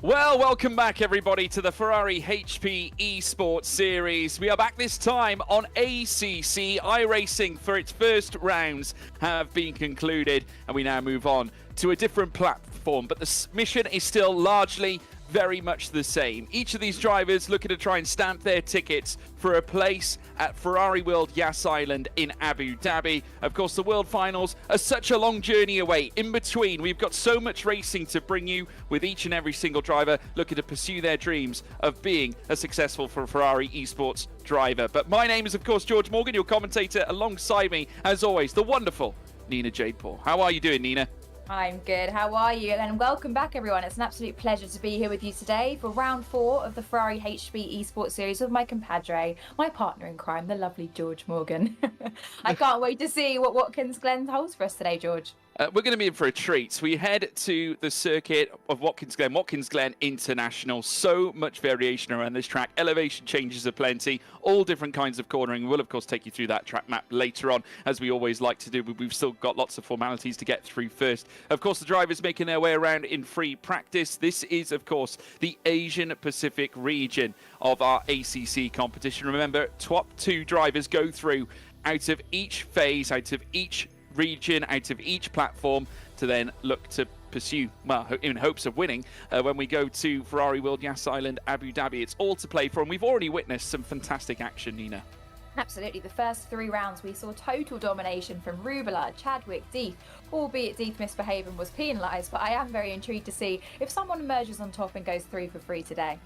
Well, welcome back everybody to the Ferrari HP Esports series. We are back this time on ACC. iRacing for its first rounds have been concluded and we now move on to a different platform. But the mission is still largely very much the same. Each of these drivers looking to try and stamp their tickets for a place at Ferrari World Yas Island in Abu Dhabi. Of course, the World Finals are such a long journey away. In between, we've got so much racing to bring you with each and every single driver looking to pursue their dreams of being a successful Ferrari Esports driver. But my name is, of course, George Morgan, your commentator. Alongside me, as always, the wonderful Nina Jade Paul. How are you doing, Nina? I'm good. How are you? And welcome back, everyone. It's an absolute pleasure to be here with you today for round 4 of the Ferrari HP Esports series with my compadre, my partner in crime, the lovely George Morgan. I can't wait to see what Watkins Glen holds for us today, George. We're going to be in for a treat. We head to the circuit of Watkins Glen International. So much variation around this track. Elevation changes aplenty, all different kinds of cornering. We'll, of course, take you through that track map later on, as we always like to do. But we've still got lots of formalities to get through first. Of course, the drivers making their way around in free practice. This is, of course, the Asian Pacific region of our ACC competition. Remember, top 2 drivers go through out of each phase, out of each region, out of each platform, to then look to pursue, well, in hopes of winning when we go to Ferrari World Yas Island, Abu Dhabi. It's all to play for, and we've already witnessed some fantastic action, Nina. Absolutely. The first 3 rounds, we saw total domination from Rubala, Chadwick, Deeth, albeit Deeth misbehaved and was penalised, but I am very intrigued to see if someone emerges on top and goes 3 for 3 today.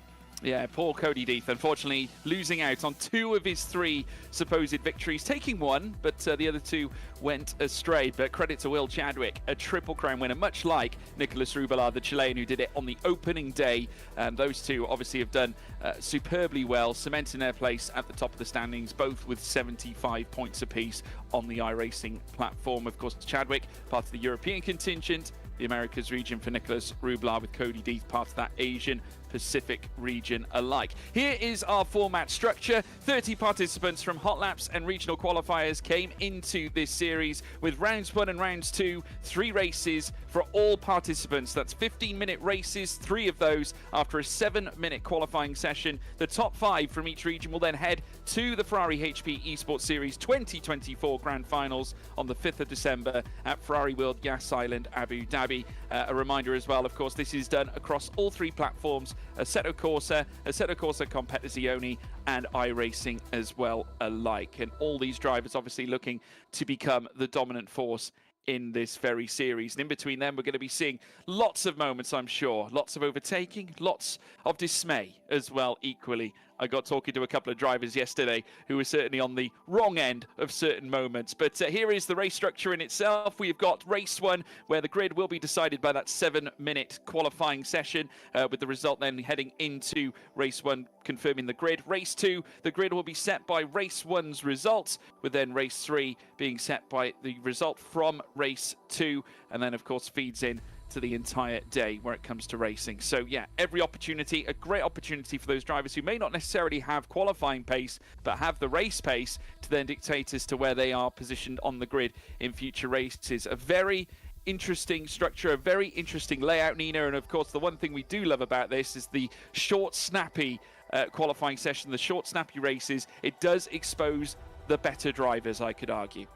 Yeah, poor Cody Deeth, unfortunately losing out on 2 of his 3 supposed victories, taking 1, but the other 2 went astray. But credit to Will Chadwick, a Triple Crown winner, much like Nicolas Rubala, the Chilean who did it on the opening day. Those 2 obviously have done superbly well, cementing their place at the top of the standings, both with 75 points apiece on the iRacing platform. Of course, Chadwick, part of the European contingent, the Americas region for Nicolas Rubala, with Cody Deeth part of that Asian Pacific region alike. Here is our format structure. 30 participants from hot laps and regional qualifiers came into this series, with rounds 1 and rounds 2, 3 races for all participants. That's 15-minute races, 3 of those after a 7-minute qualifying session. The top 5 from each region will then head to the Ferrari HP Esports Series 2024 Grand Finals on the 5th of December at Ferrari World Yas Island, Abu Dhabi. A reminder as well, of course, this is done across all 3 platforms: Assetto Corsa Competizione, and iRacing as well alike. And all these drivers obviously looking to become the dominant force in this very series. And in between them, we're going to be seeing lots of moments, I'm sure. Lots of overtaking, lots of dismay as well, equally. I got talking to a couple of drivers yesterday who were certainly on the wrong end of certain moments. But here is the race structure in itself. We've got race 1, where the grid will be decided by that 7-minute qualifying session, with the result then heading into race 1, confirming the grid. Race 2, the grid will be set by race 1's results, with then race 3 being set by the result from race 2, and then, of course, feeds in to the entire day where it comes to racing. So yeah, every opportunity, a great opportunity for those drivers who may not necessarily have qualifying pace, but have the race pace to then dictate as to where they are positioned on the grid in future races. A very interesting structure, a very interesting layout, Nina. And of course, the one thing we do love about this is the short, snappy qualifying session, the short, snappy races. It does expose the better drivers, I could argue.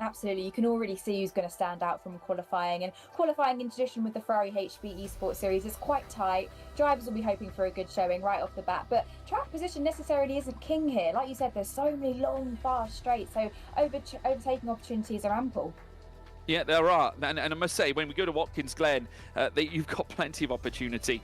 Absolutely. You can already see who's going to stand out from qualifying. And qualifying in tradition with the Ferrari HP Esports Series is quite tight. Drivers will be hoping for a good showing right off the bat. But track position necessarily isn't king here. Like you said, there's so many long, fast straights. So overtaking opportunities are ample. Yeah, there are, and I must say, when we go to Watkins Glen, you've got plenty of opportunity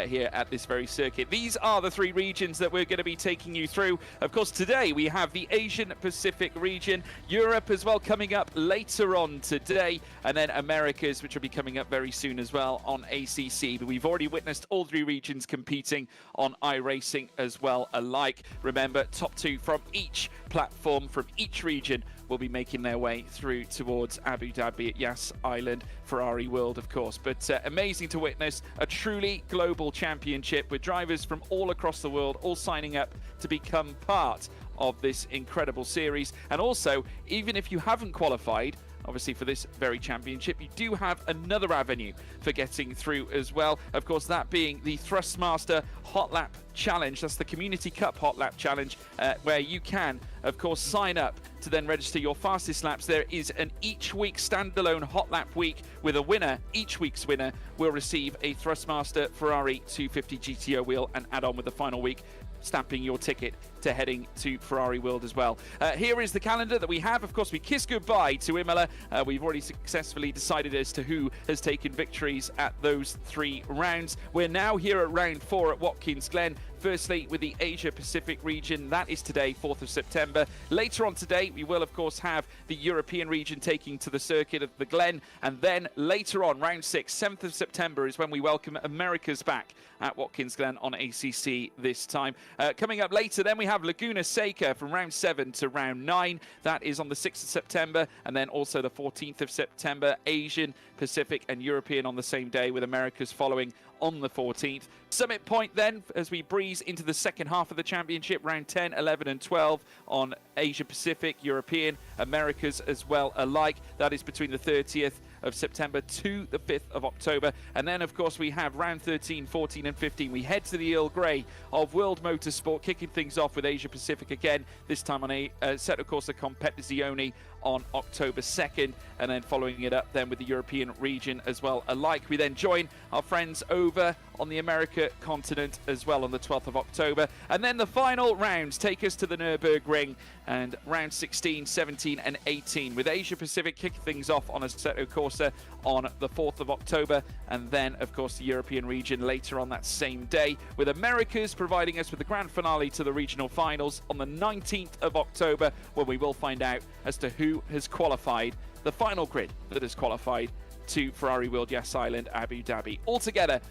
here at this very circuit. These are the 3 regions that we're going to be taking you through. Of course, today we have the Asian Pacific region, Europe as well coming up later on today, and then Americas, which will be coming up very soon as well on ACC. But we've already witnessed all 3 regions competing on iRacing as well alike. Remember, top 2 from each platform, from each region, will be making their way through towards Abu Dhabi at Yas Island, Ferrari World, of course. But amazing to witness a truly global championship with drivers from all across the world all signing up to become part of this incredible series. And also, even if you haven't qualified, obviously, for this very championship. You do have another avenue for getting through as well. Of course, that being the Thrustmaster Hot Lap Challenge. That's the Community Cup Hot Lap Challenge, where you can, of course, sign up to then register your fastest laps. There is an each week standalone Hot Lap week with a winner. Each week's winner will receive a Thrustmaster Ferrari 250 GTO wheel and add on with the final week, stamping your ticket to heading to Ferrari World as well. Here is the calendar that we have. Of course, we kiss goodbye to Imola. We've already successfully decided as to who has taken victories at those 3 rounds. We're now here at round 4 at Watkins Glen. Firstly, with the Asia Pacific region, that is today, 4th of September. Later on today, we will, of course, have the European region taking to the circuit of the Glen. And then later on, round 6, 7th of September, is when we welcome America's back at Watkins Glen on ACC this time. Coming up later, then we have Laguna Seca from round 7 to round 9. That is on the 6th of September. And then also the 14th of September, Asian, Pacific and European on the same day, with America's following on the 14th. Summit Point then, as we breeze into the second half of the championship, round 10, 11 and 12 on Asia Pacific, European, Americas as well alike. That is between the 30th of September to the 5th of October. And then, of course, we have round 13, 14 and 15. We head to the Earl Grey of World Motorsport, kicking things off with Asia Pacific again, this time on a Assetto Corsa Competizione on October 2nd, and then following it up then with the European region as well alike. We then join our friends over on the America continent as well on the 12th of October. And then the final rounds take us to the Nürburgring, and round 16, 17 and 18, with Asia Pacific kicking things off on Assetto Corsa on the 4th of October, and then of course the European region later on that same day, with Americas providing us with the grand finale to the regional finals on the 19th of October, when we will find out as to who has qualified, the final grid that has qualified to Ferrari World Yas Island Abu Dhabi. Altogether,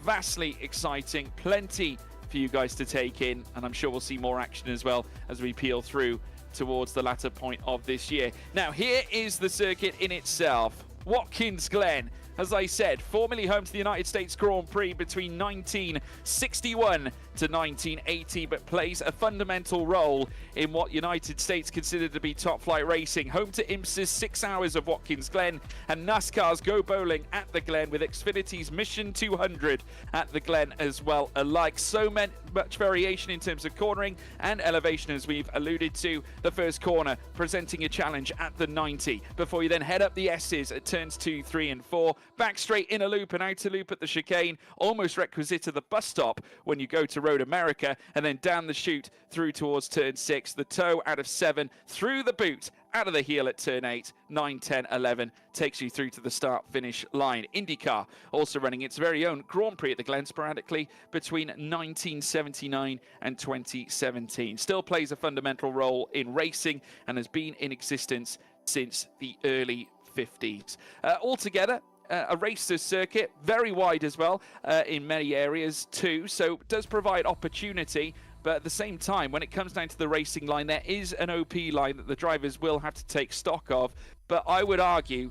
vastly exciting, plenty for you guys to take in, and I'm sure we'll see more action as well as we peel through towards the latter point of this year. Now, here is the circuit in itself. Watkins Glen, as I said, formerly home to the United States Grand Prix between 1961 to 1980, but plays a fundamental role in what United States consider to be top flight racing. Home to IMSA's 6 hours of Watkins Glen and NASCAR's Go Bowling at the Glen, with Xfinity's Mission 200 at the Glen as well alike. So much variation in terms of cornering and elevation, as we've alluded to. The first corner presenting a challenge at the 90, before you then head up the S's at turns 2, 3 and 4, back straight in a loop and outer loop at the chicane, almost requisite of the bus stop when you go to Road America, and then down the chute through towards turn 6, the toe out of 7, through the boot, out of the heel at turn 8, 9, 10, 11, takes you through to the start-finish line. IndyCar also running its very own Grand Prix at the Glen sporadically between 1979 and 2017. Still plays a fundamental role in racing and has been in existence since the early 50s. Altogether, a racer's circuit, very wide as well in many areas too, so it does provide opportunity. But at the same time, when it comes down to the racing line, there is an OP line that the drivers will have to take stock of. But I would argue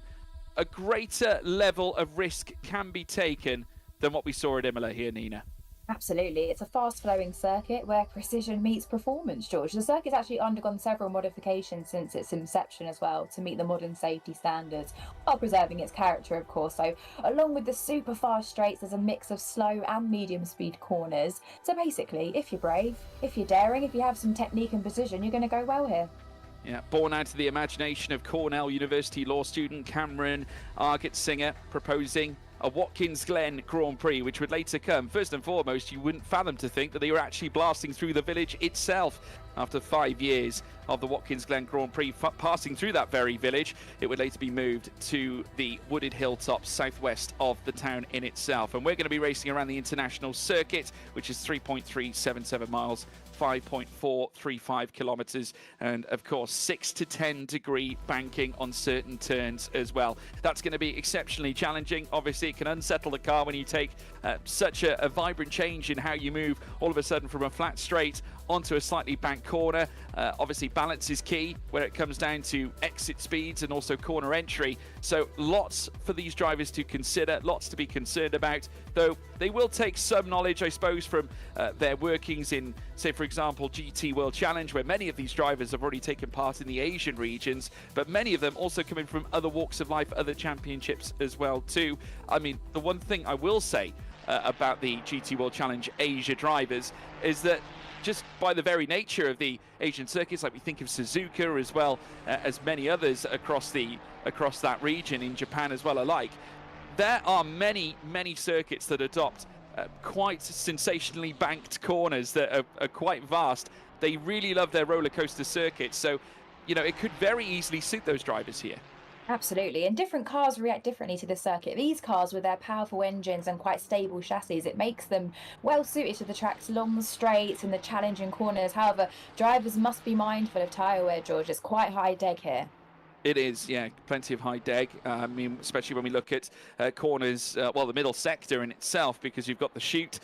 a greater level of risk can be taken than what we saw at Imola here, Nina. Absolutely. It's a fast-flowing circuit where precision meets performance, George. The circuit's actually undergone several modifications since its inception as well to meet the modern safety standards, while preserving its character, of course. So along with the super fast straights, there's a mix of slow and medium speed corners. So basically, if you're brave, if you're daring, if you have some technique and precision, you're going to go well here. Yeah, born out of the imagination of Cornell University law student Cameron Argetsinger, proposing a Watkins Glen Grand Prix, which would later come. First and foremost, you wouldn't fathom to think that they were actually blasting through the village itself. After 5 years of the Watkins Glen Grand Prix passing through that very village, it would later be moved to the wooded hilltops southwest of the town in itself. And we're going to be racing around the international circuit, which is 3.377 miles, 5.435 kilometers, and of course 6 to 10 degree banking on certain turns as well. That's going to be exceptionally challenging. Obviously, it can unsettle the car when you take such a vibrant change in how you move all of a sudden from a flat straight onto a slightly banked corner. Obviously, balance is key where it comes down to exit speeds and also corner entry. So lots for these drivers to consider, lots to be concerned about, though they will take some knowledge, I suppose, from their workings in, say, for example, GT World Challenge, where many of these drivers have already taken part in the Asian regions, but many of them also coming from other walks of life, other championships as well, too. I mean, the one thing I will say about the GT World Challenge Asia drivers is that just by the very nature of the Asian circuits, like we think of Suzuka as well as many others across that region in Japan as well alike, there are many circuits that adopt quite sensationally banked corners that are quite vast. They really love their roller coaster circuits, so you know it could very easily suit those drivers here. Absolutely, and different cars react differently to the circuit. These cars, with their powerful engines and quite stable chassis, it makes them well suited to the track's long straights and the challenging corners. However, drivers must be mindful of tyre wear, George. It's quite high deg here. It is, yeah, plenty of high deg. I mean, especially when we look at corners, well, the middle sector in itself, because you've got the chute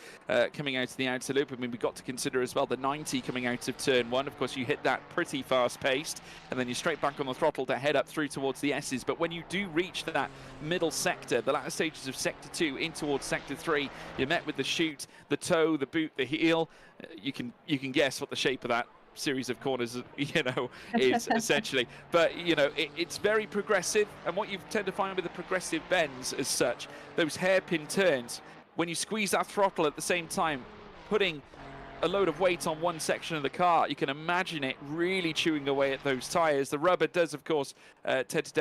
coming out of the outer loop. I mean, we've got to consider as well the 90 coming out of turn 1. Of course, you hit that pretty fast-paced, and then you're straight back on the throttle to head up through towards the S's. But when you do reach that middle sector, the latter stages of Sector 2 in towards Sector 3, you're met with the chute, the toe, the boot, the heel. You can guess what the shape of that series of corners, you know, is essentially. But you know, it's very progressive, and what you tend to find with the progressive bends as such, those hairpin turns, when you squeeze that throttle at the same time, putting a load of weight on one section of the car, you can imagine it really chewing away at those tires. The rubber does, of course, tend to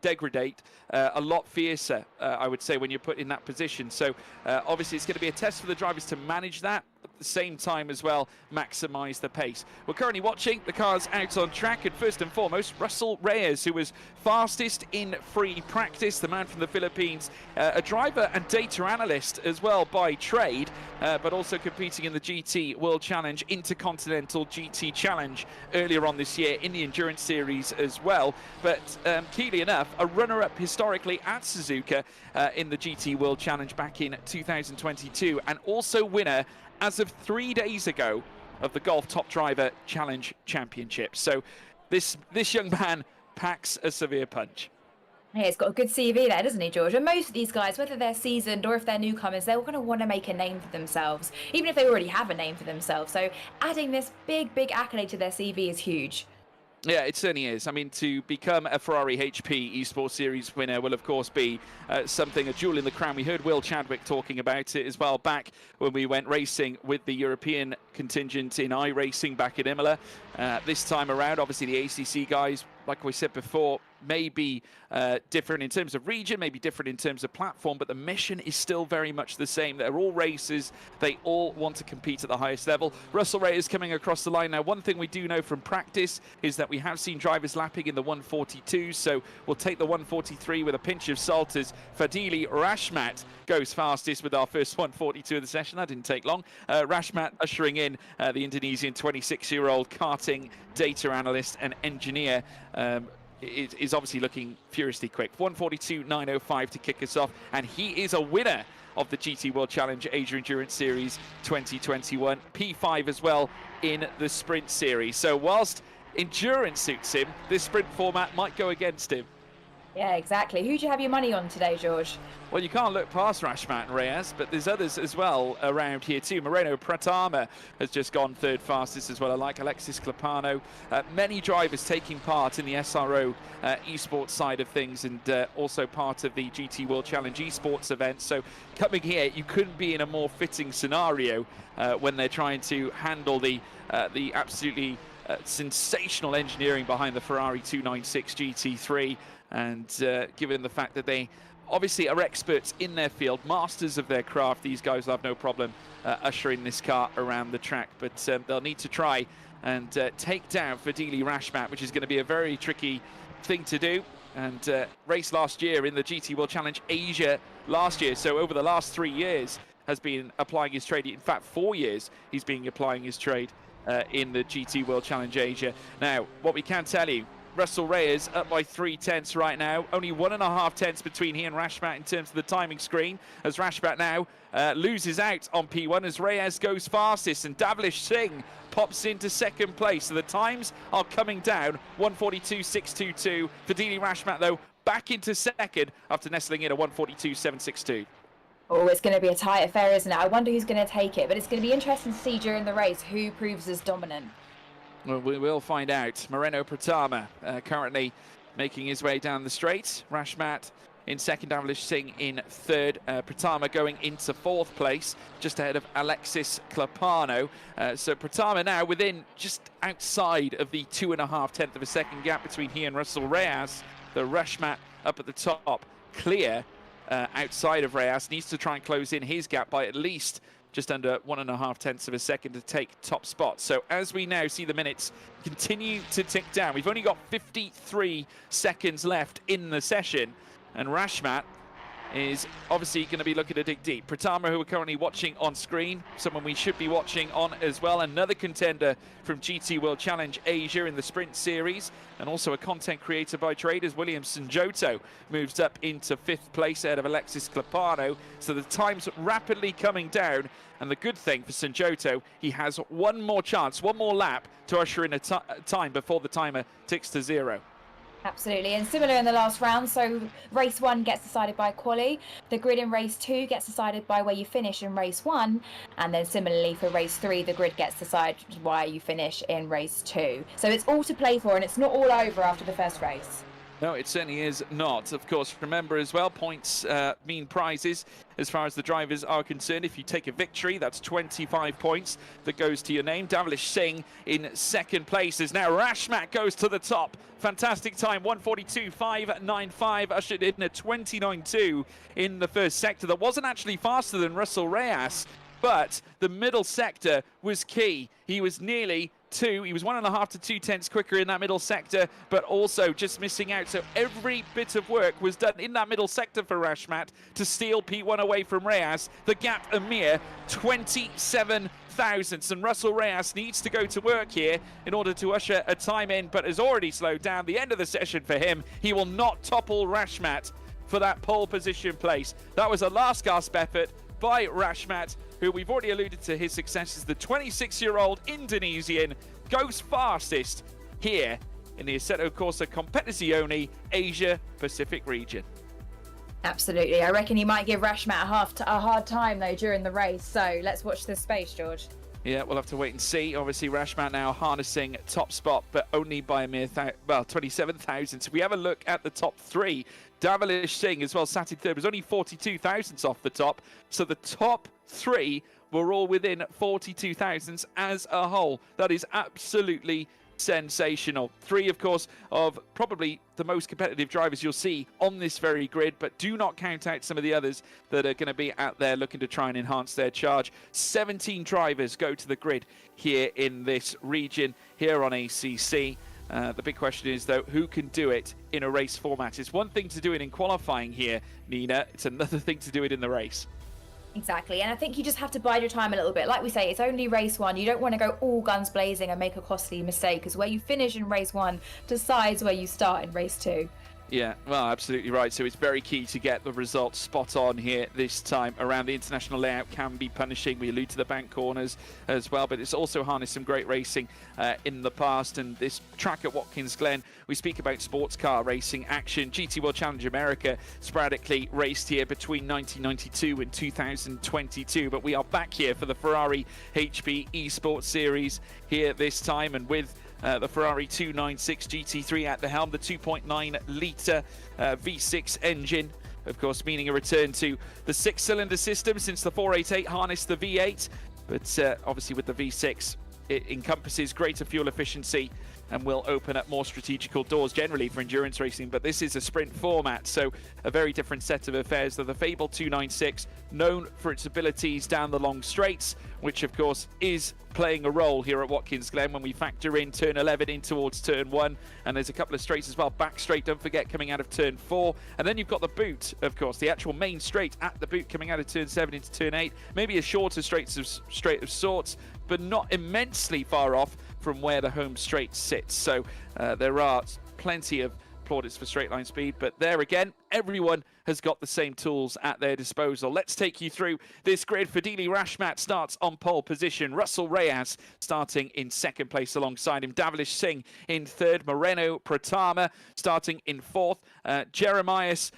degrade a lot fiercer, I would say, when you're put in that position. So obviously it's going to be a test for the drivers to manage that, at the same time as well maximize the pace. We're currently watching the cars out on track, and first and foremost Russell Reyes, who was fastest in free practice, the man from the Philippines, a driver and data analyst as well by trade, but also competing in the GT World Challenge Intercontinental GT Challenge earlier on this year in the Endurance Series as well. But keenly enough, a runner-up historically at Suzuka in the GT World Challenge back in 2022, and also winner as of 3 days ago of the Golf Top Driver Challenge Championship. So this young man packs a severe punch. Yeah, he's got a good CV there, doesn't he, George? And most of these guys, whether they're seasoned or if they're newcomers, they're going to want to make a name for themselves, even if they already have a name for themselves. So adding this big accolade to their CV is huge. Yeah, it certainly is. I mean, to become a Ferrari HP Esports Series winner will, of course, be something, a jewel in the crown. We heard Will Chadwick talking about it as well back when we went racing with the European contingent in iRacing back in Imola. This time around, obviously, the ACC guys, like we said before, may be different in terms of region, maybe different in terms of platform, but the mission is still very much the same. They're all racers. They all want to compete at the highest level. Russell Reyes coming across the line now. One thing we do know from practice is that we have seen drivers lapping in the 142, so we'll take the 143 with a pinch of salt as Fadili Rashmat goes fastest with our first 142 of the session. That didn't take long. Rashmat ushering in the Indonesian 26-year-old karting data analyst and engineer. Is obviously looking furiously quick. 142.905 to kick us off, and he is a winner of the GT World Challenge Asia Endurance Series 2021. P5 as well in the sprint series. So whilst endurance suits him, this sprint format might go against him. Yeah, exactly. Who do you have your money on today, George? Well, you can't look past Rashmat and Reyes, but there's others as well around here too. Moreno Pratama has just gone third fastest as well, like Alexis Clapano. Many drivers taking part in the SRO esports side of things, and also part of the GT World Challenge esports event. So coming here, you couldn't be in a more fitting scenario when they're trying to handle the absolutely sensational engineering behind the Ferrari 296 GT3. And given the fact that they obviously are experts in their field, masters of their craft, these guys will have no problem ushering this car around the track. But they'll need to try and take down Fadili Rashmat, which is going to be a very tricky thing to do. And raced last year in the GT World Challenge Asia last year. So over the last 3 years has been applying his trade. In fact, 4 years he's been applying his trade in the GT World Challenge Asia. Now, what we can tell you Russell Reyes up by 3/10 right now. Only 1.5 tenths between he and Rashmat in terms of the timing screen, as Rashmat now loses out on P1 as Reyes goes fastest and Davlish Singh pops into second place. So the times are coming down, 1:42.622. Fadili Rashmat, though, back into second after nestling in a 1:42.762. Oh, it's going to be a tight affair, isn't it? I wonder who's going to take it, but it's going to be interesting to see during the race who proves as dominant. Well, we will find out. Moreno Pratama currently making his way down the straight. Rashmat in second, Davlish Singh in third. Pratama going into fourth place, just ahead of Alexis Clapano. So Pratama now within just outside of the 2.5 tenths of a second gap between he and Russell Reyes. The Rashmat up at the top, clear outside of Reyes. Needs to try and close in his gap by at least just under 1.5 tenths of a second to take top spot. So as we now see the minutes continue to tick down, we've only got 53 seconds left in the session, and Rashmat is obviously going to be looking to dig deep. Pratama, who we're currently watching on screen, someone we should be watching on as well, another contender from GT World Challenge Asia in the Sprint Series, and also a content creator by trade, as William Sanjoto moves up into fifth place ahead of Alexis Clapano. So the time's rapidly coming down, and the good thing for Sanjoto, he has one more chance, one more lap to usher in a time before the timer ticks to 0. Absolutely, and similar in the last round, so race 1 gets decided by Quali, the grid in race 2 gets decided by where you finish in race 1, and then similarly for race 3 the grid gets decided where you finish in race 2. So it's all to play for, and it's not all over after the first race. No, it certainly is not. Of course, remember as well, points mean prizes as far as the drivers are concerned. If you take a victory, that's 25 points that goes to your name. Davlish Singh in second place as now Rashmat goes to the top. Fantastic time, 1:42.595, ushered in a 29.2 in the first sector. That wasn't actually faster than Russell Reyes, but the middle sector was key. He was nearly he was 1.5 to 2 tenths quicker in that middle sector, but also just missing out. So every bit of work was done in that middle sector for Rashmat to steal P1 away from Reyes. The gap a mere 27 thousandths, and Russell Reyes needs to go to work here in order to usher a time in, but has already slowed down. The end of the session for him. He will not topple Rashmat for that pole position place. That was a last gasp effort by Rashmat, who we've already alluded to his successes. The 26-year-old Indonesian goes fastest here in the Assetto Corsa Competizione Asia Pacific region. Absolutely. I reckon he might give Rashmat a hard time though during the race. So let's watch this space, George. Yeah, we'll have to wait and see. Obviously, Rashmat now harnessing top spot, but only by a mere 27 thousandths. If we have a look at the top 3, Davlish Singh as well sat in third, was only 42 thousandths off the top. So the top 3 were all within 42 thousandths as a whole. That is absolutely sensational. 3, of course, of probably the most competitive drivers you'll see on this very grid, but do not count out some of the others that are going to be out there looking to try and enhance their charge. 17 drivers go to the grid here in this region, here on ACC. The big question is, though, who can do it in a race format? It's one thing to do it in qualifying here, Nina. It's another thing to do it in the race. Exactly, and I think you just have to bide your time a little bit. Like we say, it's only race 1. You don't want to go all guns blazing and make a costly mistake, because where you finish in race 1 decides where you start in race 2. Yeah, well, absolutely right. So it's very key to get the results spot on here this time around. The international layout can be punishing. We allude to the bank corners as well, but it's also harnessed some great racing in the past. And this track at Watkins Glen, we speak about sports car racing action. GT World Challenge America sporadically raced here between 1992 and 2022, but we are back here for the Ferrari HP Esports Series here this time, and with the Ferrari 296 GT3 at the helm, the 2.9-litre V6 engine, of course, meaning a return to the 6-cylinder system since the 488 harnessed the V8. But obviously with the V6, it encompasses greater fuel efficiency and will open up more strategical doors generally for endurance racing. But this is a sprint format, so a very different set of affairs. The Fable 296, known for its abilities down the long straights, which of course is playing a role here at Watkins Glen when we factor in turn 11 in towards turn 1, and there's a couple of straights as well, back straight, don't forget, coming out of turn 4, and then you've got the boot, of course, the actual main straight at the boot coming out of turn 7 into turn 8, maybe a shorter straight of sorts, but not immensely far off from where the home straight sits. So there are plenty of plaudits for straight line speed, but there again, everyone has got the same tools at their disposal. Let's take you through this grid. Fadili Rashmat starts on pole position. Russell Reyes starting in second place alongside him. Davilish Singh in third. Moreno Pratama starting in fourth. Jeremias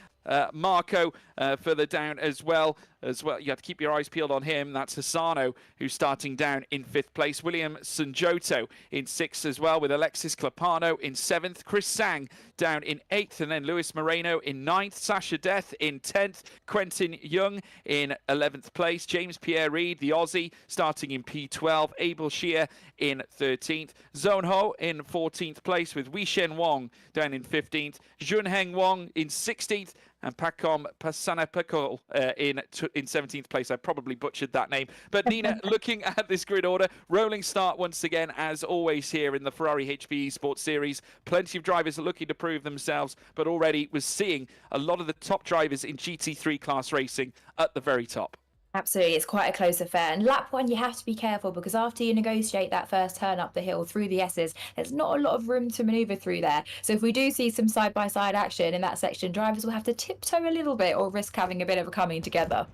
Marco further down as well. You have to keep your eyes peeled on him. That's Hassano, who's starting down in fifth place. William Sanjoto in sixth as well, with Alexis Clapano in seventh. Chris Sang down in eighth, and then Luis Moreno in ninth. Sasha Death in 10th. Quentin Young in 11th place. James Pierre Reid, the Aussie, starting in P12. Abel Shia in 13th. Zone Ho in 14th place, with Wei Shen Wong down in 15th. Junheng Wong in 16th. And Pakom Pasanapakol in 17th place. I probably butchered that name. But Nina, looking at this grid order, rolling start once again, as always here in the Ferrari HP Esports series. Plenty of drivers are looking to prove themselves, but already was seeing a lot of the top drivers in GT3 class racing at the very top. Absolutely, it's quite a close affair. And lap one, you have to be careful, because after you negotiate that first turn up the hill through the S's, there's not a lot of room to manoeuvre through there. So if we do see some side-by-side action in that section, drivers will have to tiptoe a little bit or risk having a bit of a coming together.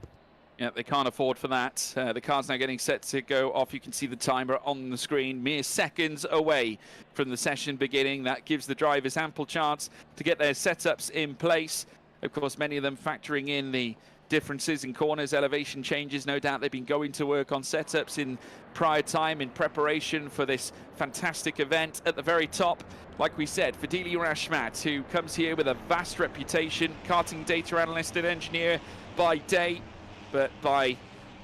Yeah, they can't afford for that. The car's now getting set to go off. You can see the timer on the screen, mere seconds away from the session beginning. That gives the drivers ample chance to get their setups in place. Of course, many of them factoring in the differences in corners, elevation changes. No doubt they've been going to work on setups in prior time in preparation for this fantastic event. At the very top, like we said, Fadili Rashmat, who comes here with a vast reputation, karting data analyst and engineer by day, but by,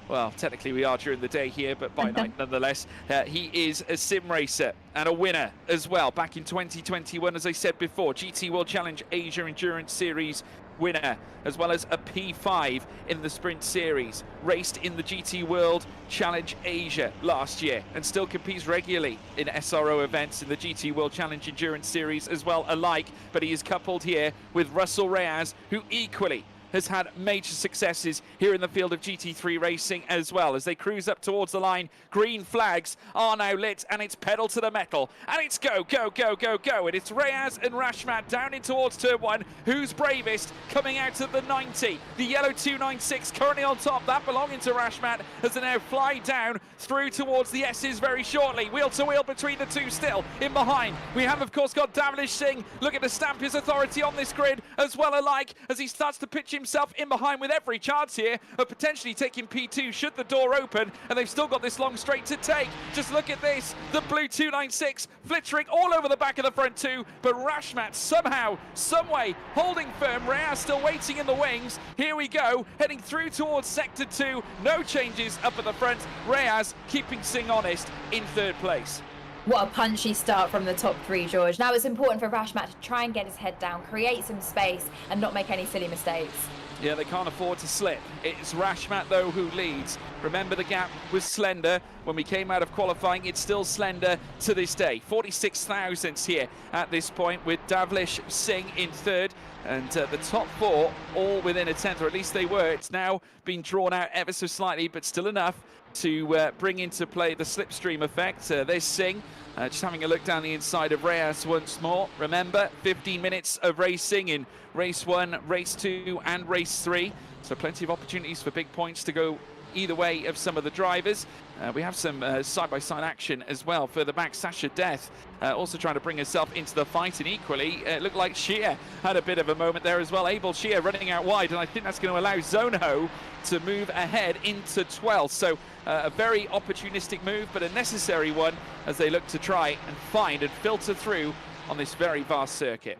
well, technically we are during the day here, but by night nonetheless. He is a sim racer and a winner as well. Back in 2021, as I said before, GT World Challenge Asia Endurance Series winner, as well as a P5 in the Sprint Series. Raced in the GT World Challenge Asia last year and still competes regularly in SRO events in the GT World Challenge Endurance Series as well alike. But he is coupled here with Russell Reyes, who equally has had major successes here in the field of GT3 racing as well. As they cruise up towards the line, green flags are now lit, and it's pedal to the metal, and it's go, go, go, go, go. And it's Reyes and Rashmat down in towards turn one. Who's bravest? Coming out of the 90. The yellow 296 currently on top. That belonging to Rashmat, as they now fly down through towards the S's very shortly. Wheel to wheel between the two still. In behind, we have, of course, got Davilish Singh looking to stamp his authority on this grid as well alike, as he starts to pitch himself in behind with every chance here of potentially taking P2 should the door open, and they've still got this long straight to take. Just look at this, the blue 296 flittering all over the back of the front two, but Rashmat somehow, someway holding firm. Reyes still waiting in the wings. Here we go, heading through towards sector 2. No changes up at the front. Reyes keeping Singh honest in third place. What a punchy start from the top three, George. Now it's important for Rashmat to try and get his head down, create some space, and not make any silly mistakes. Yeah, they can't afford to slip. It's Rashmat, though, who leads. Remember, the gap was slender when we came out of qualifying. It's still slender to this day. 46 thousandths here at this point, with Davilish Singh in third. And the top four all within a tenth, or at least they were. It's now been drawn out ever so slightly, but still enough to bring into play the slipstream effect. There's Singh. Just having a look down the inside of Reyes once more. Remember, 15 minutes of racing in race 1, race 2 and race 3. So plenty of opportunities for big points to go either way of some of the drivers. We have some side-by-side action as well. Further back, Sasha Death also trying to bring herself into the fight, and equally it looked like Shia had a bit of a moment there as well. Abel Shia running out wide, and I think that's going to allow Zoneho to move ahead into 12th. So a very opportunistic move, but a necessary one as they look to try and find and filter through on this very vast circuit.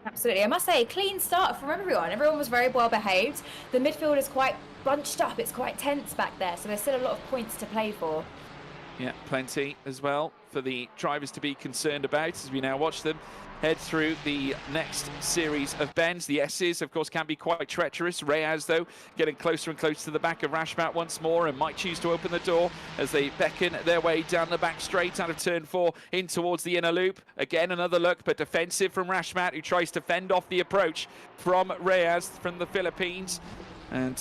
Absolutely. I must say, a clean start from everyone. Everyone was very well behaved. The midfield is quite bunched up. It's quite tense back there, so there's still a lot of points to play for. Yeah, plenty as well for the drivers to be concerned about as we now watch them head through the next series of bends. The S's, of course, can be quite treacherous. Reyes, though, getting closer and closer to the back of Rashmat once more, and might choose to open the door as they beckon their way down the back straight out of turn 4 in towards the inner loop. Again, another look, but defensive from Rashmat, who tries to fend off the approach from Reyes from the Philippines. And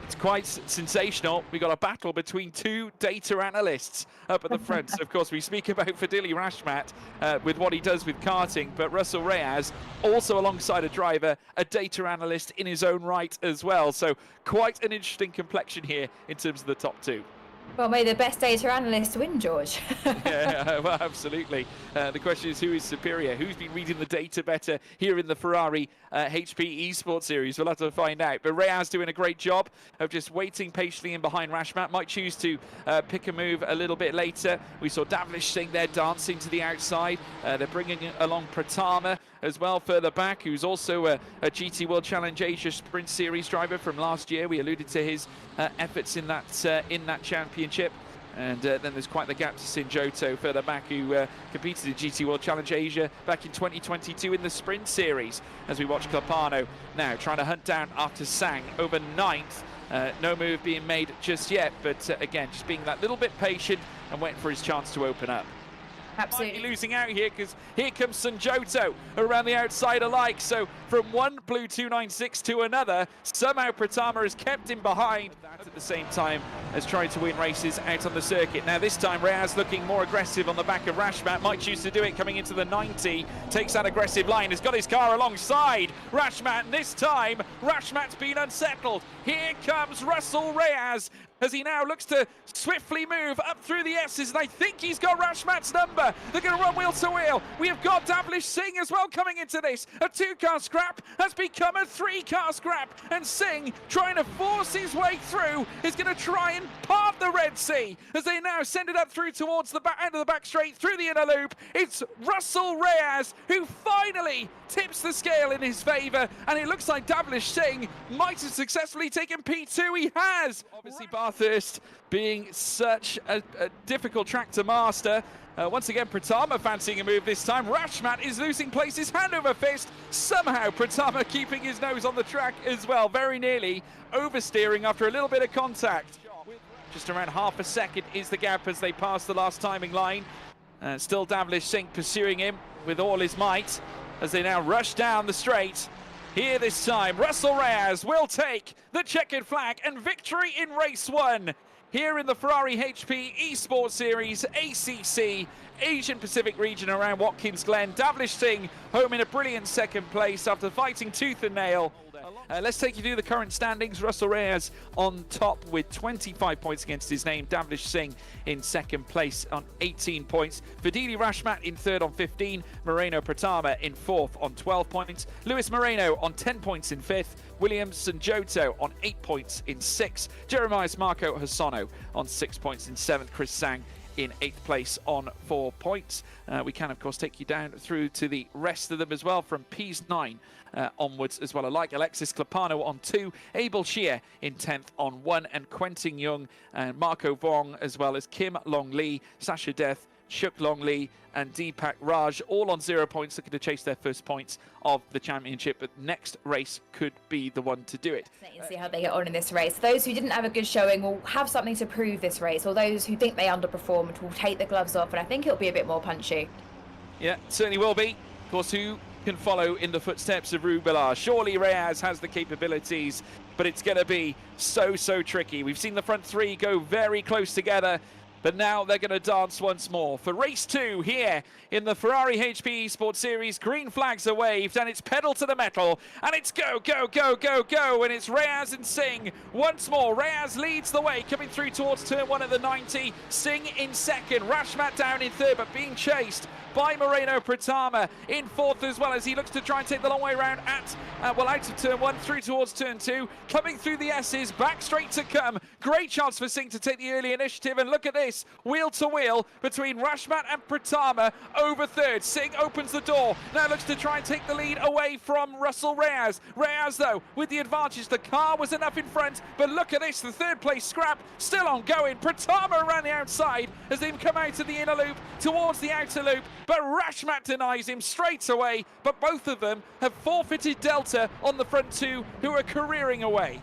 It's quite sensational. We got a battle between two data analysts up at the front. Of course, we speak about Fadili Rashmat with what he does with karting, but Russell Reyes, also alongside a driver, a data analyst in his own right as well. So quite an interesting complexion here in terms of the top two. Well, may the best data analyst win, George. Yeah, well, absolutely. The question is, who is superior? Who's been reading the data better here in the Ferrari HP Esports series? We'll have to find out. But Reyes doing a great job of just waiting patiently in behind Rashmat. Might choose to pick a move a little bit later. We saw Davlish Singh there dancing to the outside. They're bringing along Pratama as well further back, who's also a GT World Challenge Asia Sprint Series driver from last year. We alluded to his efforts in that championship. And then there's quite the gap to Sinjoto further back, who competed in GT World Challenge Asia back in 2022 in the Sprint Series. As we watch Clapano now trying to hunt down after Sang over 9th. No move being made just yet, but again, just being that little bit patient and waiting for his chance to open up. Absolutely. Might be losing out here, because here comes Sinjoto around the outside alike. So from one blue 296 to another, somehow Pratama has kept him behind. That at the same time as trying to win races out on the circuit. Now this time Reyes looking more aggressive on the back of Rashmat, might choose to do it coming into the 90, takes that aggressive line, has got his car alongside Rashmat, and this time Rashmat's been unsettled. Here comes Russell Reyes as he now looks to swiftly move up through the S's, and I think he's got Rashmat's number. They're going to run wheel to wheel. We have got Davlish Singh as well coming into this. A 2-car scrap has become a 3-car scrap, and Singh, trying to force his way through, is going to try and part the Red Sea as they now send it up through towards the back end of the back straight through the inner loop. It's Russell Reyes who finally tips the scale in his favour, and it looks like Davlish Singh might have successfully taken P2. He has. Obviously Bathurst being such a difficult track to master. Once again, Pratama fancying a move this time. Rashmat is losing places hand over fist. Somehow Pratama keeping his nose on the track as well, very nearly oversteering after a little bit of contact. Just around half a second is the gap as they pass the last timing line. Still Davlish Singh pursuing him with all his might as they now rush down the straight. Here this time, Russell Reyes will take the checkered flag and victory in race 1 here in the Ferrari HP Esports Series ACC Asian Pacific region around Watkins Glen. Davlish Singh home in a brilliant second place after fighting tooth and nail. Let's take you through the current standings. Russell Reyes on top with 25 points against his name. Davlish Singh in second place on 18 points. Fadili Rashmat in third on 15. Moreno Pratama in fourth on 12 points. Luis Moreno on 10 points in fifth. William Sinjoto on 8 points in sixth. Jeremiah Marco Hassono on 6 points in seventh. Chris Sang in 8th place on 4 points. We can, of course, take you down through to the rest of them as well, from P's 9 onwards as well. Alike Alexis Clapano on 2, Abel Shia in 10th on 1, and Quentin Young and Marco Vong, as well as Kim Long Lee, Sasha Death, Shuk Long Lee and Deepak Raj, all on 0 points, looking to chase their first points of the championship. But next race could be the one to do it. See how they get on in this race. Those who didn't have a good showing will have something to prove this race, or those who think they underperformed will take the gloves off, and I think it'll be a bit more punchy. Yeah, certainly will be. Of course, who can follow in the footsteps of Rubilar? Surely Reyes has the capabilities, but it's going to be so tricky. We've seen the front three go very close together, but now they're going to dance once more. For race 2 here in the Ferrari HP Esports Series, green flags are waved, and it's pedal to the metal, and it's go, and it's Reyes and Singh once more. Reyes leads the way, coming through towards turn 1 at the 90. Singh in second, Rashmat down in third, but being chased by Moreno Pratama in fourth, as well as he looks to try and take the long way around at, out of turn 1 through towards turn 2. Coming through the S's, back straight to come. Great chance for Singh to take the early initiative, and look at this, wheel to wheel between Rashmat and Pratama over third. Singh opens the door, now looks to try and take the lead away from Russell Reyes. Reyes, though, with the advantage. The car was enough in front, but look at this, the third place scrap still ongoing. Pratama around the outside as they come out of the inner loop towards the outer loop, but Rashmat denies him straight away. But both of them have forfeited Delta on the front two, who are careering away.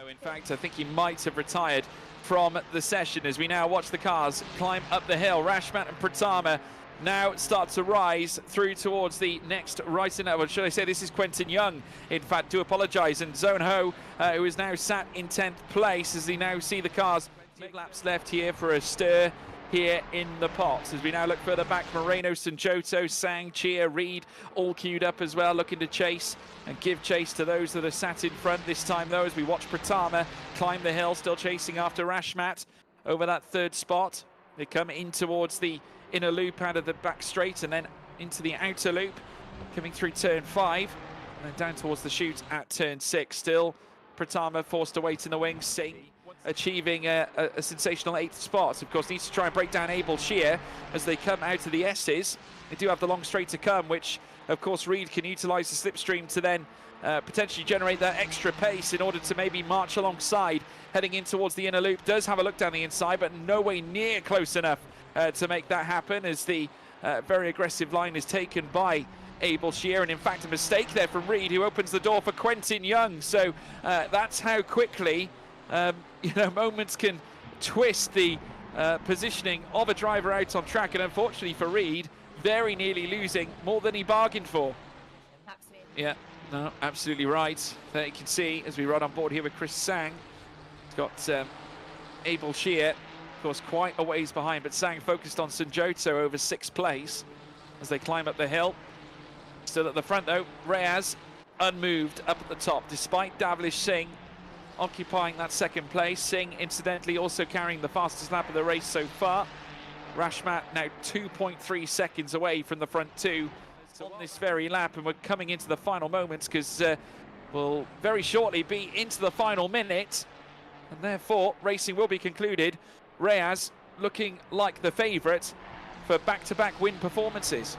In fact, I think he might have retired from the session as we now watch the cars climb up the hill. Rashmat and Pratama now start to rise through towards the next right interval. Should I say this is Quentin Young, in fact, do apologise. And Zone Ho, who is now sat in 10th place as we now see the cars. 2 laps left here for a stir here in the pots. As we now look further back, Moreno, Sanjoto, Sang, Chia, Reed, all queued up as well, looking to chase and give chase to those that are sat in front this time, though, as we watch Pratama climb the hill, still chasing after Rashmat over that 3rd spot. They come in towards the inner loop out of the back straight and then into the outer loop, coming through turn 5 and then down towards the chute at turn 6. Still Pratama forced to wait in the wings, Singh achieving a sensational 8th spot. Of course, needs to try and break down Abel Shear as they come out of the S's. They do have the long straight to come, which of course Reed can utilise the slipstream to then potentially generate that extra pace in order to maybe march alongside heading in towards the inner loop. Does have a look down the inside, but no way near close enough to make that happen, as the very aggressive line is taken by Abel Shear, and in fact a mistake there from Reed, who opens the door for Quentin Young. So that's how quickly moments can twist the positioning of a driver out on track, and unfortunately for Reed, very nearly losing more than he bargained for. Absolutely. Yeah, no, absolutely right. There you can see as we ride on board here with Chris Sang. He's got Abel Shear, of course, quite a ways behind, but Sang focused on Sanjoto over 6th place as they climb up the hill. Still at the front though, Reyes unmoved up at the top, despite Davlish Singh occupying that 2nd place. Singh, incidentally, also carrying the fastest lap of the race so far. Rashmat now 2.3 seconds away from the front 2 on this very lap, and we're coming into the final moments because we'll very shortly be into the final minute, and therefore racing will be concluded. Reyes looking like the favourite for back-to-back win performances.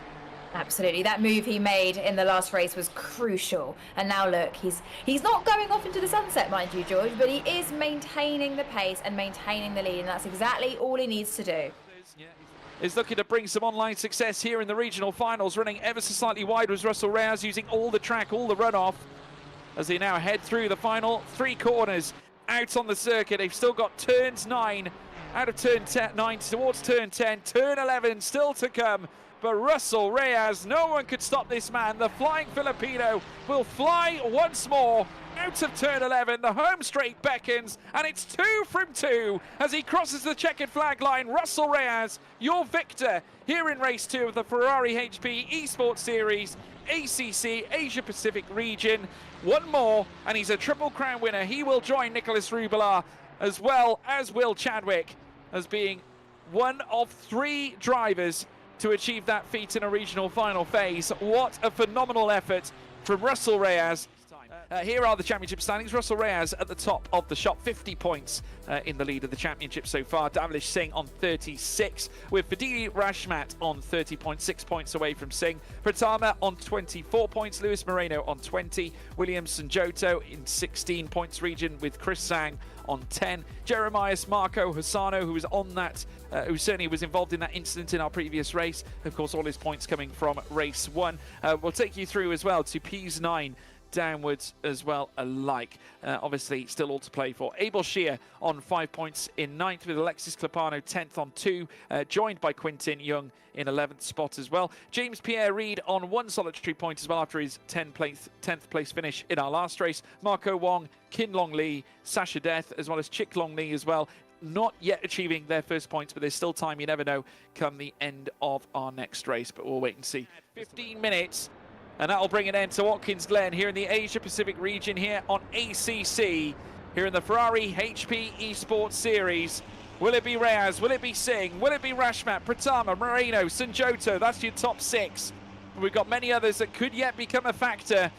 Absolutely, that move he made in the last race was crucial. And now look, he's not going off into the sunset, mind you, George, but he is maintaining the pace and maintaining the lead, and that's exactly all he needs to do. Is looking to bring some online success here in the regional finals. Running ever so slightly wide was Russell Reyes, using all the track, all the runoff, as they now head through the final 3 corners out on the circuit. They've still got turns 9 out of turn 9 towards turn 10, turn 11 still to come. But Russell Reyes, no one could stop this man. The flying Filipino will fly once more out of turn 11. The home straight beckons, and it's 2 from 2 as he crosses the checkered flag line. Russell Reyes, your victor here in race 2 of the Ferrari HP Esports Series ACC Asia Pacific region. One more, and he's a Triple Crown winner. He will join Nicholas Rubelar as well as Will Chadwick as being one of 3 drivers to achieve that feat in a regional final phase. What a phenomenal effort from Russell Reyes. Here are the championship standings. Russell Reyes at the top of the shop, 50 points in the lead of the championship so far. Davlish Singh on 36, with Fadili Rashmat on 30.6 points away from Singh. Pratama on 24 points, Lewis Moreno on 20, Williams Sanjoto in 16 points region with Chris Sang on 10. Jeremias Marco Hassano, who was on that, who certainly was involved in that incident in our previous race. Of course, all his points coming from race 1. We'll take you through as well to P's 9 downwards as well alike. Obviously still all to play for. Abel Shear on 5 points in 9th, with Alexis Clapano 10th on 2, joined by Quentin Young in 11th spot as well. James Pierre Reed on 1 solitary point as well after his 10th place finish in our last race. Marco Wong, Kin Long Lee, Sasha Death, as well as Chick Long Lee as well, not yet achieving their first points, but there's still time, you never know, come the end of our next race, but we'll wait and see. 15 minutes, and that'll bring an end to Watkins Glen here in the Asia Pacific region here on ACC, here in the Ferrari HP Esports Series. Will it be Reyes? Will it be Singh? Will it be Rashmat, Pratama, Moreno, Sanjoto? That's your top 6. We've got many others that could yet become a factor.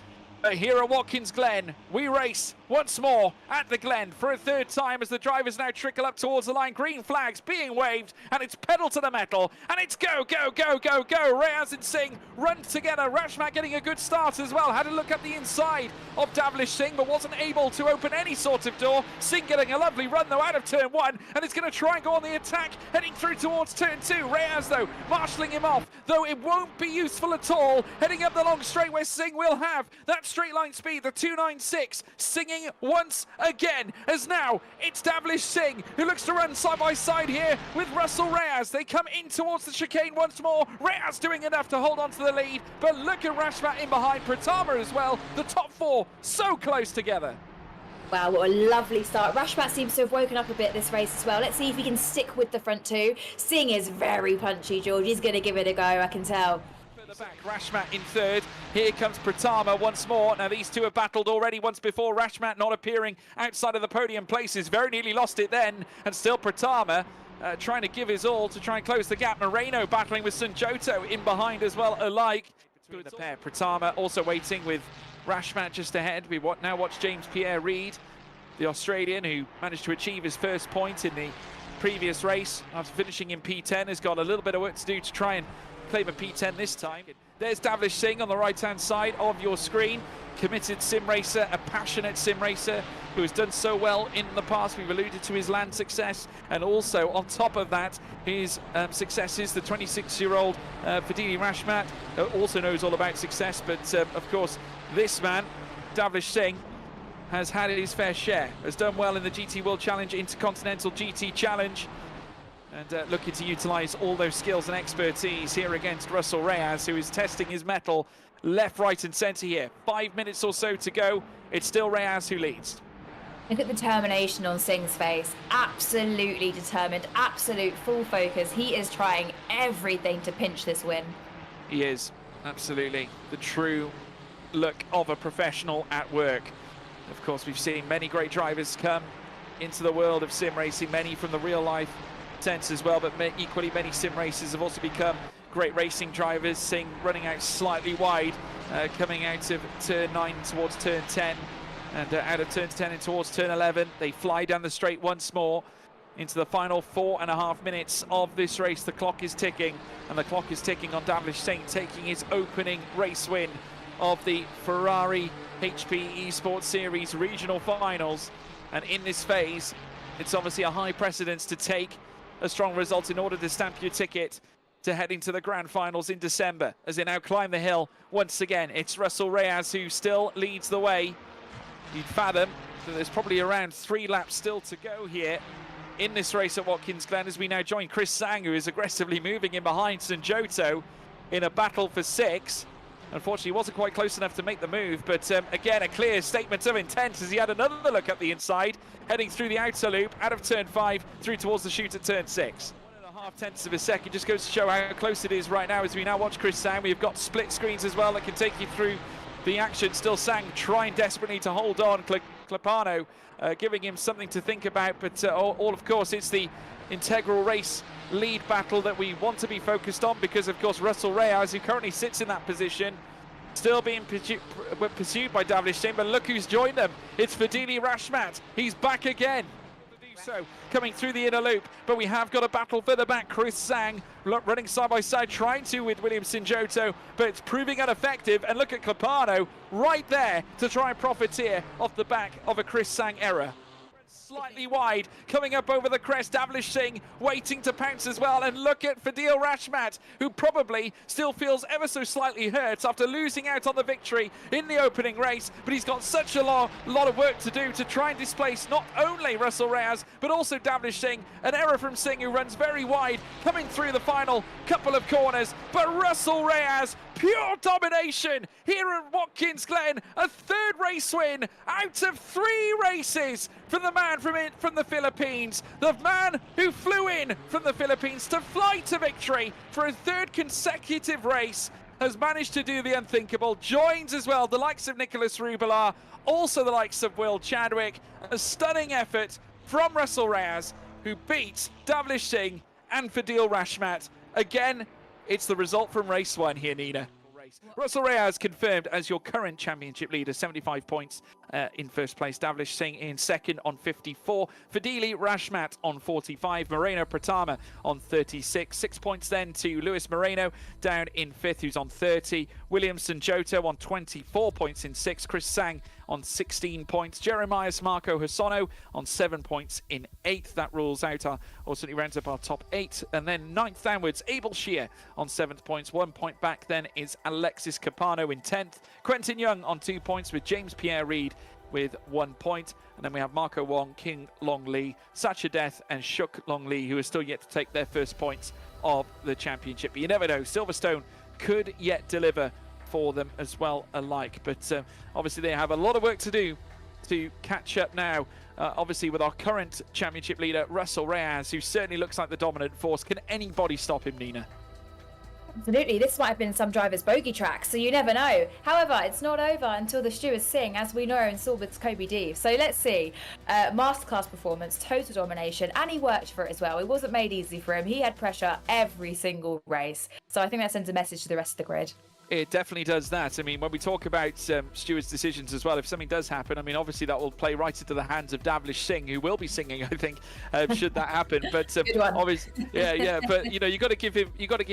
But here at Watkins Glen, we race once more at the Glen for a 3rd time as the drivers now trickle up towards the line. Green flags being waved, and it's pedal to the metal, and it's go, go, go, go, go. Reyes and Singh run together. Rashmat getting a good start as well. Had a look up the inside of Davlish Singh, but wasn't able to open any sort of door. Singh getting a lovely run, though, out of turn 1, and it's going to try and go on the attack, heading through towards turn 2. Reyes, though, marshalling him off, though it won't be useful at all. Heading up the long straight where Singh will have that straight line speed, the 296, singing winning once again, as now it's Davlish Singh who looks to run side by side here with Russell Reyes. They come in towards the chicane once more. Reyes doing enough to hold on to the lead, but look at Rashmat in behind, Pratama as well. The top four so close together. Wow, what a lovely start. Rashmat seems to have woken up a bit this race as well. Let's see if he can stick with the front two. Singh is very punchy, George. He's going to give it a go, I can tell. The back, Rashmat in third. Here comes Pratama once more. Now these two have battled already once before. Rashmat not appearing outside of the podium places. Very nearly lost it then. And still Pratama trying to give his all to try and close the gap. Moreno battling with Sunjoto in behind as well alike. Between the pair, Pratama also waiting with Rashmat just ahead. We now watch James Pierre Reid, the Australian who managed to achieve his first point in the previous race after finishing in P10. Has got a little bit of work to do to try and claim a P10 this time. There's Davlish Singh on the right-hand side of your screen. Committed sim racer, a passionate sim racer who has done so well in the past. We've alluded to his land success, and also on top of that, his successes. The 26-year-old Fadili Rashmat also knows all about success, but of course, this man, Davlish Singh, has had his fair share. Has done well in the GT World Challenge, Intercontinental GT Challenge, and looking to utilise all those skills and expertise here against Russell Reyes, who is testing his mettle left, right and centre here. 5 minutes or so to go. It's still Reyes who leads. Look at the determination on Singh's face. Absolutely determined, absolute full focus. He is trying everything to pinch this win. He is, absolutely. The true look of a professional at work. Of course, we've seen many great drivers come into the world of sim racing, many from the real life sense as well, but equally many sim racers have also become great racing drivers. Singh running out slightly wide, coming out of turn 9 towards turn 10, and out of turn 10 and towards turn 11. They fly down the straight once more into the final 4.5 minutes of this race. The clock is ticking, and the clock is ticking on Davlish Singh taking his opening race win of the Ferrari HP Esports Series Regional Finals. And in this phase, it's obviously a high precedence to take a strong result in order to stamp your ticket to heading to the grand finals in December. As they now climb the hill once again, it's Russell Reyes who still leads the way. You'd fathom that there's probably around 3 laps still to go here in this race at Watkins Glen, as we now join Chris Sang, who is aggressively moving in behind Sunjoto in a battle for 6. Unfortunately, he wasn't quite close enough to make the move, but again, a clear statement of intent as he had another look at the inside, heading through the outer loop, out of turn 5, through towards the chute at turn 6. 1.5 tenths of a second just goes to show how close it is right now as we now watch Chris Sang. We've got split screens as well that can take you through the action. Still Sang trying desperately to hold on. Clapano giving him something to think about, but all of course, it's the integral race lead battle that we want to be focused on, because of course Russell Reyes, who currently sits in that position, still being pursued by Davlish Singh, but look who's joined them. It's Fadili Rashmat. He's back again. So coming through the inner loop, but we have got a battle for the back. Chris Sang running side by side, trying to with William Sunjoto, but it's proving ineffective. And look at Clapano right there to try and profiteer off the back of a Chris Sang error. Slightly wide, coming up over the crest, Davlish Singh waiting to pounce as well. And look at Fadil Rashmat, who probably still feels ever so slightly hurt after losing out on the victory in the opening race, but he's got such a lot of work to do to try and displace not only Russell Reyes, but also Davlish Singh. An error from Singh, who runs very wide, coming through the final couple of corners, but Russell Reyes, pure domination here at Watkins Glen. A 3rd race win out of 3 races for the man from the Philippines. The man who flew in from the Philippines to fly to victory for a 3rd consecutive race has managed to do the unthinkable. Joins as well the likes of Nicholas Rubelar, also the likes of Will Chadwick. A stunning effort from Russell Reyes, who beats Davlish Singh and Fadil Rashmat. Again, it's the result from race 1 here, Nina. Russell Reyes confirmed as your current championship leader, 75 points in first place. Davlish Singh in second on 54. Fadili Rashmat on 45. Moreno Pratama on 36. 6 points then to Luis Moreno down in 5th, who's on 30. William Sunjoto on 24 points in 6th. Chris Sang on 16 points. Jeremiah Marco Hosono on 7 points in 8th. That rules out or certainly rounds up our top 8. And then 9th downwards, Abel Shear on 7th points. 1 point back then is Alexis Capano in 10th. Quentin Young on 2 points with James Pierre Reid with 1 point. And then we have Marco Wong, King Long Lee, Sacha Death, and Shuk Long Lee, who are still yet to take their first points of the championship. But you never know, Silverstone could yet deliver for them as well alike. But obviously they have a lot of work to do to catch up now, obviously with our current championship leader, Russell Reyes, who certainly looks like the dominant force. Can anybody stop him, Nina? Absolutely, this might have been some driver's bogey track, so you never know. However, it's not over until the stewards sing, as we know in Saubert's Kobe D. So let's see. Masterclass performance, total domination, and he worked for it as well. It wasn't made easy for him. He had pressure every single race. So I think that sends a message to the rest of the grid. It definitely does that. I mean, when we talk about stewards' decisions as well, if something does happen, I mean, obviously that will play right into the hands of Davlish Singh, who will be singing, I think, should that happen. But obviously, yeah. But you got to give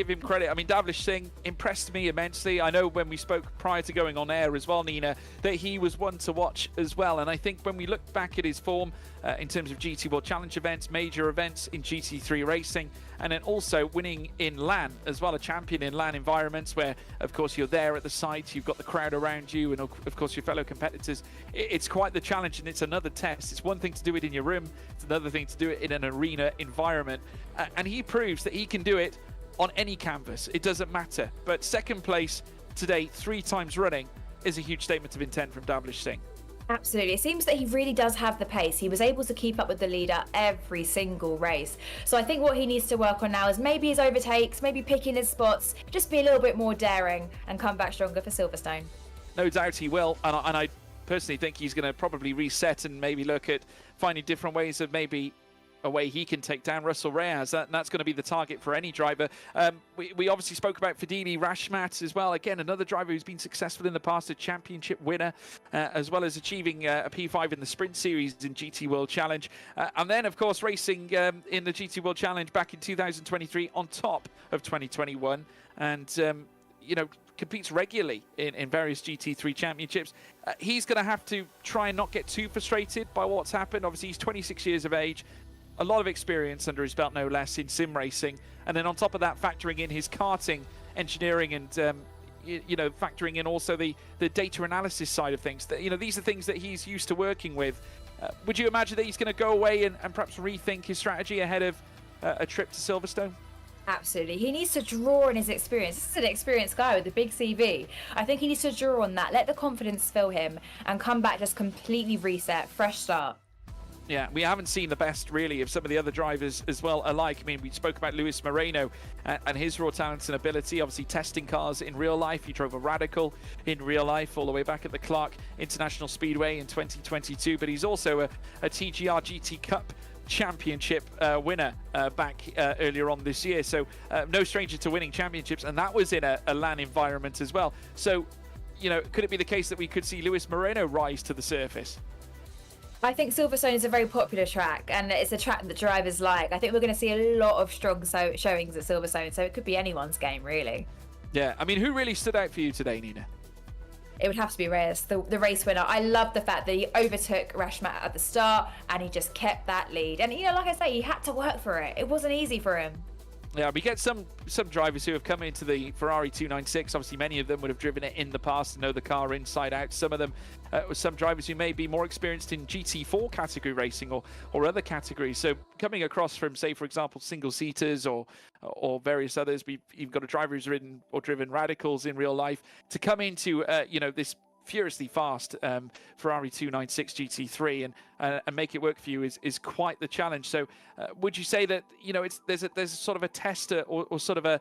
him credit. I mean, Davlish Singh impressed me immensely. I know when we spoke prior to going on air as well, Nina, that he was one to watch as well. And I think when we look back at his form in terms of GT World Challenge events, major events in GT3 racing, and then also winning in LAN as well, a champion in LAN environments where, of course, you're there at the site, you've got the crowd around you, and of course your fellow competitors. It's quite the challenge, and it's another test. It's one thing to do it in your room, it's another thing to do it in an arena environment, and he proves that he can do it on any canvas. It doesn't matter. But second place today, 3 times running, is a huge statement of intent from Davlish Singh. Absolutely. It seems that he really does have the pace. He was able to keep up with the leader every single race. So I think what he needs to work on now is maybe his overtakes, maybe picking his spots, just be a little bit more daring and come back stronger for Silverstone. No doubt he will. And I personally think he's going to probably reset and maybe look at finding different ways of maybe a way he can take down Russell Reyes. That's going to be the target for any driver. We obviously spoke about Fadili Rashmat as well. Again, another driver who's been successful in the past, a championship winner, as well as achieving a P5 in the Sprint Series in GT World Challenge. And then, of course, racing in the GT World Challenge back in 2023 on top of 2021. And, competes regularly in various GT3 championships. He's going to have to try and not get too frustrated by what's happened. Obviously, he's 26 years of age. A lot of experience under his belt, no less, in sim racing. And then on top of that, factoring in his karting engineering and, factoring in also the data analysis side of things. These are things that he's used to working with. Would you imagine that he's going to go away and perhaps rethink his strategy ahead of a trip to Silverstone? Absolutely. He needs to draw on his experience. This is an experienced guy with a big CV. I think he needs to draw on that, let the confidence fill him, and come back just completely reset, fresh start. Yeah, we haven't seen the best, really, of some of the other drivers as well alike. I mean, we spoke about Luis Moreno and his raw talents and ability, obviously testing cars in real life. He drove a Radical in real life all the way back at the Clark International Speedway in 2022, but he's also a TGR GT Cup championship winner back earlier on this year. So no stranger to winning championships, and that was in a LAN environment as well. So, could it be the case that we could see Luis Moreno rise to the surface? I think Silverstone is a very popular track, and it's a track that drivers like. I think we're going to see a lot of strong showings at Silverstone, so it could be anyone's game, really. Yeah, I mean, who really stood out for you today, Nina? It would have to be Reyes, the race winner. I love the fact that he overtook Rashmat at the start, and he just kept that lead. And, like I say, he had to work for it. It wasn't easy for him. Yeah, we get some drivers who have come into the Ferrari 296. Obviously, many of them would have driven it in the past and know the car inside out. Some of them, some drivers who may be more experienced in GT4 category racing or other categories. So coming across from, say, for example, single-seaters or various others, you've got a driver who's ridden or driven Radicals in real life to come into, this furiously fast Ferrari 296 GT3 and make it work for you is quite the challenge. So would you say that there's a sort of a test or sort of a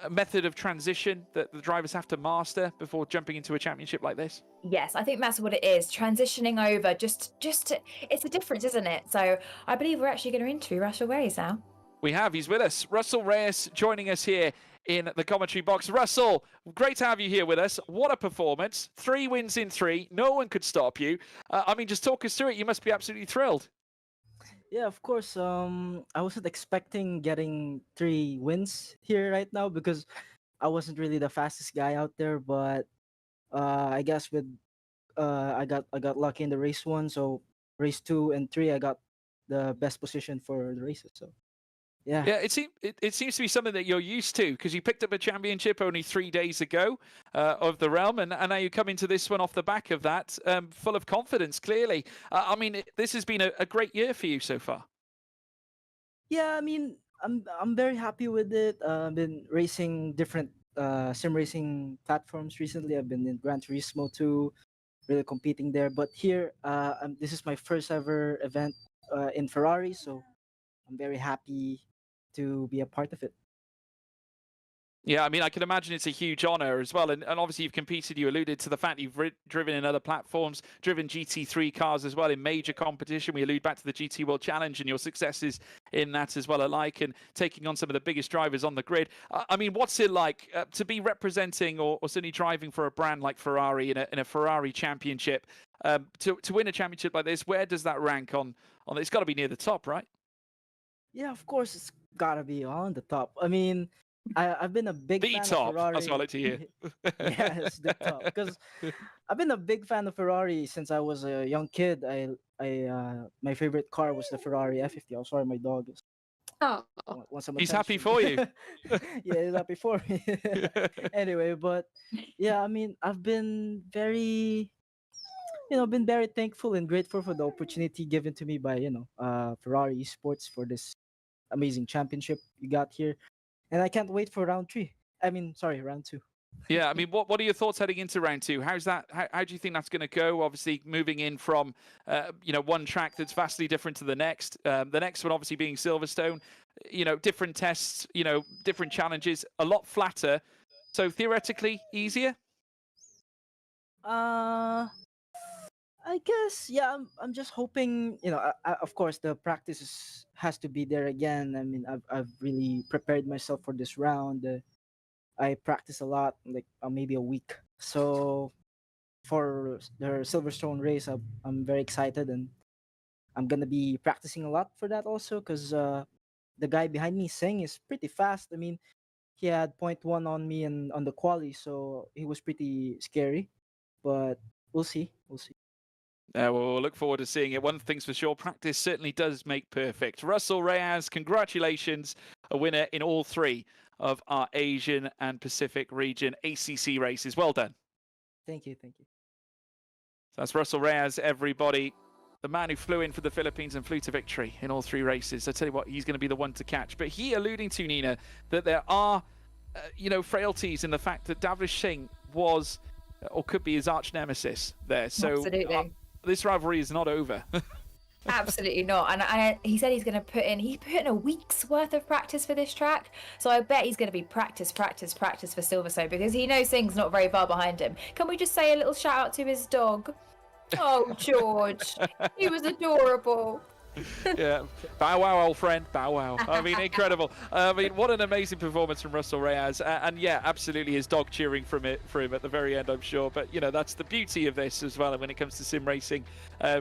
method of transition that the drivers have to master before jumping into a championship like this? Yes, I think that's what it is. Transitioning over, it's a difference, isn't it? So I believe we're actually going to interview Russell Reyes now. We have. He's with us. Russell Reyes joining us here in the commentary box. Russell, great to have you here with us. What a performance. 3 wins in 3. No one could stop you. Just talk us through it. You must be absolutely thrilled. Yeah, of course. I wasn't expecting getting 3 wins here right now because I wasn't really the fastest guy out there. But I guess with I got lucky in the race 1. So race 2 and 3, I got the best position for the races. So Yeah. Yeah, it seems to be something that you're used to because you picked up a championship only 3 days ago of the realm, and now you come into this one off the back of that, full of confidence. Clearly, I mean, this has been a great year for you so far. Yeah, I mean, I'm very happy with it. I've been racing different sim racing platforms recently. I've been in Gran Turismo too, really competing there. But here, this is my first ever event in Ferrari, so I'm very happy to be a part of it. Yeah, I mean, I can imagine it's a huge honor as well. And obviously, you've competed, you alluded to the fact you've driven in other platforms, driven GT3 cars as well in major competition. We allude back to the GT World Challenge and your successes in that as well alike, and taking on some of the biggest drivers on the grid. I mean, what's it like to be representing or certainly driving for a brand like Ferrari in a Ferrari championship? To win a championship like this, where does that rank on it's got to be near the top, right? Yeah, of course, it's gotta be on the top. I mean, I've been a big The fan of top. Ferrari. That's what I like to hear. Yeah, it's the top because I've been a big fan of Ferrari since I was a young kid. My favorite car was the Ferrari F50. I'm sorry, my dog is Oh, want some He's happy attention. for you. Yeah, he's happy for me. Anyway, but yeah, I mean, I've been very, been very thankful and grateful for the opportunity given to me by Ferrari Esports for this amazing championship you got here, and I can't wait for round three. I mean, sorry, round two. Yeah, I mean, what are your thoughts heading into round two? How's that? How do you think that's going to go? Obviously, moving in from one track that's vastly different to the next. The next one, obviously, being Silverstone. Different tests. Different challenges. A lot flatter. So theoretically, easier. I guess yeah. I'm just hoping of course the has to be there again. I mean I've really prepared myself for this round. I practice a lot, like maybe a week. So for the Silverstone race, I'm very excited, and I'm gonna be practicing a lot for that also because the guy behind me, Singh, is pretty fast. I mean, he had point 0.1 on me and on the quali, so he was pretty scary. But we'll see. We'll see. We'll look forward to seeing it. One thing's for sure, practice certainly does make perfect. Russell Reyes, congratulations, a winner in all 3 of our Asian and Pacific region ACC races. Well done. Thank you. Thank you. So that's Russell Reyes, everybody. The man who flew in for the Philippines and flew to victory in all 3 races. I tell you what, he's going to be the one to catch. But he alluding to, Nina, that there are, frailties in the fact that Davrish Singh was or could be his arch nemesis there. So absolutely. This rivalry is not over. Absolutely not. And he said he put in a week's worth of practice for this track. So I bet he's going to be practice for Silverstone because he knows Singh's not very far behind him. Can we just say a little shout out to his dog? Oh, George. He was adorable. Yeah, bow wow, old friend, bow wow. I mean, incredible. I mean, what an amazing performance from Russell Reyes, and yeah, absolutely, his dog cheering for him at the very end, I'm sure. But that's the beauty of this as well. And when it comes to sim racing,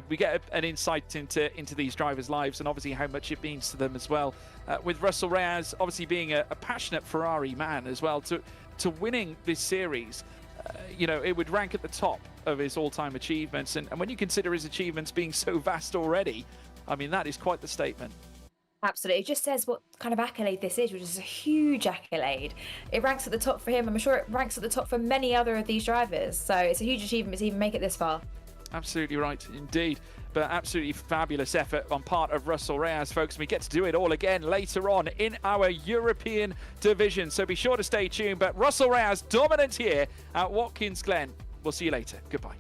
we get an insight into these drivers' lives and obviously how much it means to them as well. With Russell Reyes, obviously being a passionate Ferrari man as well, to winning this series. It would rank at the top of his all-time achievements, and when you consider his achievements being so vast already, I mean, that is quite the statement. Absolutely. It just says what kind of accolade this is, which is a huge accolade. It ranks at the top for him. I'm sure it ranks at the top for many other of these drivers. So it's a huge achievement to even make it this far. Absolutely right, indeed. But absolutely fabulous effort on part of Russell Reyes, folks. And we get to do it all again later on in our European division. So be sure to stay tuned. But Russell Reyes, dominant here at Watkins Glen. We'll see you later. Goodbye.